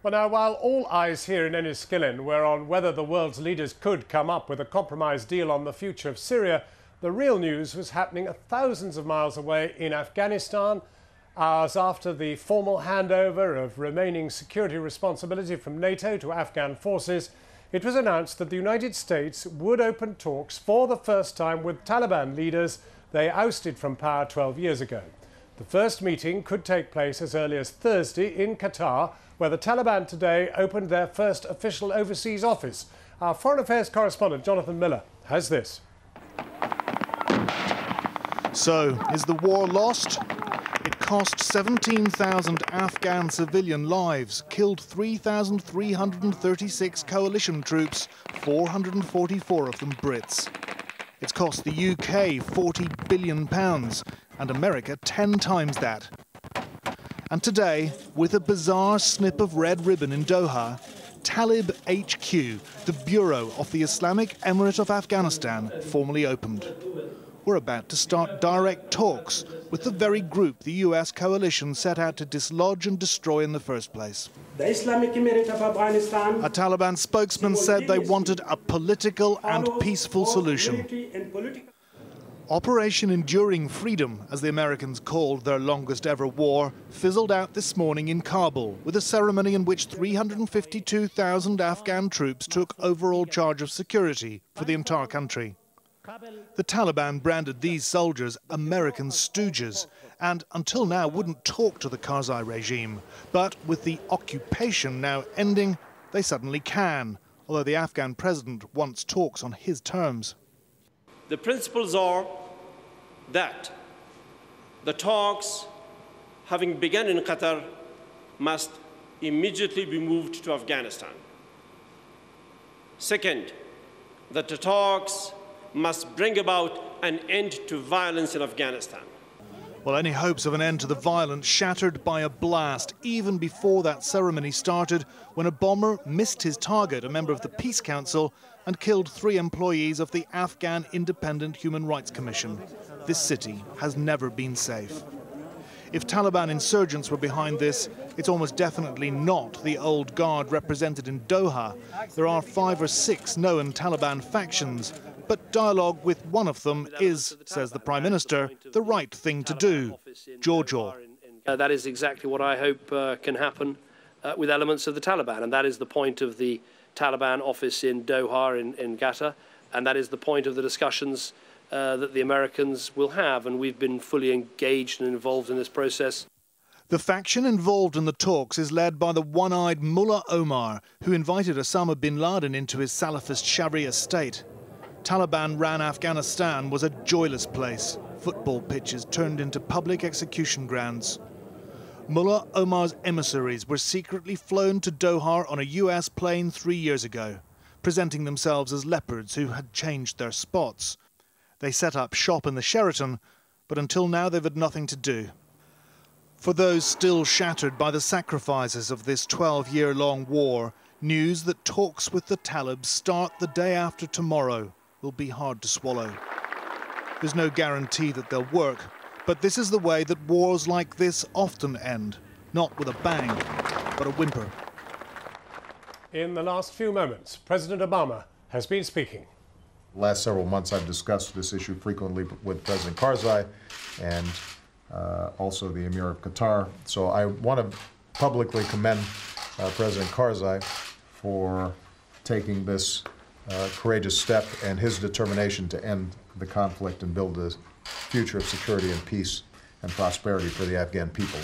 Well, now, while all eyes here in Enniskillen were on whether the world's leaders could come up with a compromise deal on the future of Syria, the real news was happening thousands of miles away in Afghanistan. Hours after the formal handover of remaining security responsibility from NATO to Afghan forces, it was announced that the United States would open talks for the first time with Taliban leaders they ousted from power 12 years ago. The first meeting could take place as early as Thursday in Qatar, where the Taliban today opened their first official overseas office. Our Foreign Affairs correspondent, Jonathan Miller, has this. So, is the war lost? It cost 17,000 Afghan civilian lives, killed 3,336 coalition troops, 444 of them Brits. It's cost the UK £40 billion and America 10 times that. And today, with a bizarre snip of red ribbon in Doha, Talib HQ, the bureau of the Islamic Emirate of Afghanistan, formally opened. We're about to start direct talks with the very group the US coalition set out to dislodge and destroy in the first place. The Islamic Emirate of Afghanistan. A Taliban spokesman said they wanted a political and peaceful solution. Operation Enduring Freedom, as the Americans called their longest ever war, fizzled out this morning in Kabul with a ceremony in which 352,000 Afghan troops took overall charge of security for the entire country. The Taliban branded these soldiers American stooges and until now wouldn't talk to the Karzai regime. But with the occupation now ending, they suddenly can, although the Afghan president wants talks on his terms. The principles are that the talks, having begun in Qatar, must immediately be moved to Afghanistan. Second, that the talks must bring about an end to violence in Afghanistan. Well, any hopes of an end to the violence shattered by a blast even before that ceremony started, when a bomber missed his target, a member of the Peace Council, and killed 3 employees of the Afghan Independent Human Rights Commission. This city has never been safe. If Taliban insurgents were behind this, it's almost definitely not the old guard represented in Doha. There are 5 or 6 known Taliban factions, but dialogue with one of them is, says the Prime Minister, the right thing to do. Jaw. That is exactly what I hope can happen with elements of the Taliban, and that is the point of the Taliban office in Doha, in Qatar, and that is the point of the discussions that the Americans will have, and we've been fully engaged and involved in this process. The faction involved in the talks is led by the one-eyed Mullah Omar, who invited Osama bin Laden into his Salafist Sharia state. Taliban-ran Afghanistan was a joyless place. Football pitches turned into public execution grounds. Mullah Omar's emissaries were secretly flown to Doha on a US plane 3 years ago, presenting themselves as leopards who had changed their spots. They set up shop in the Sheraton, but until now they've had nothing to do. For those still shattered by the sacrifices of this 12-year-long war, news that talks with the Talibs start the day after tomorrow will be hard to swallow. There's no guarantee that they'll work, but this is the way that wars like this often end. Not with a bang, but a whimper. In the last few moments, President Obama has been speaking. The last several months I've discussed this issue frequently with President Karzai and also the Emir of Qatar. So I want to publicly commend President Karzai for taking this courageous step and his determination to end the conflict and build a future of security and peace and prosperity for the Afghan people.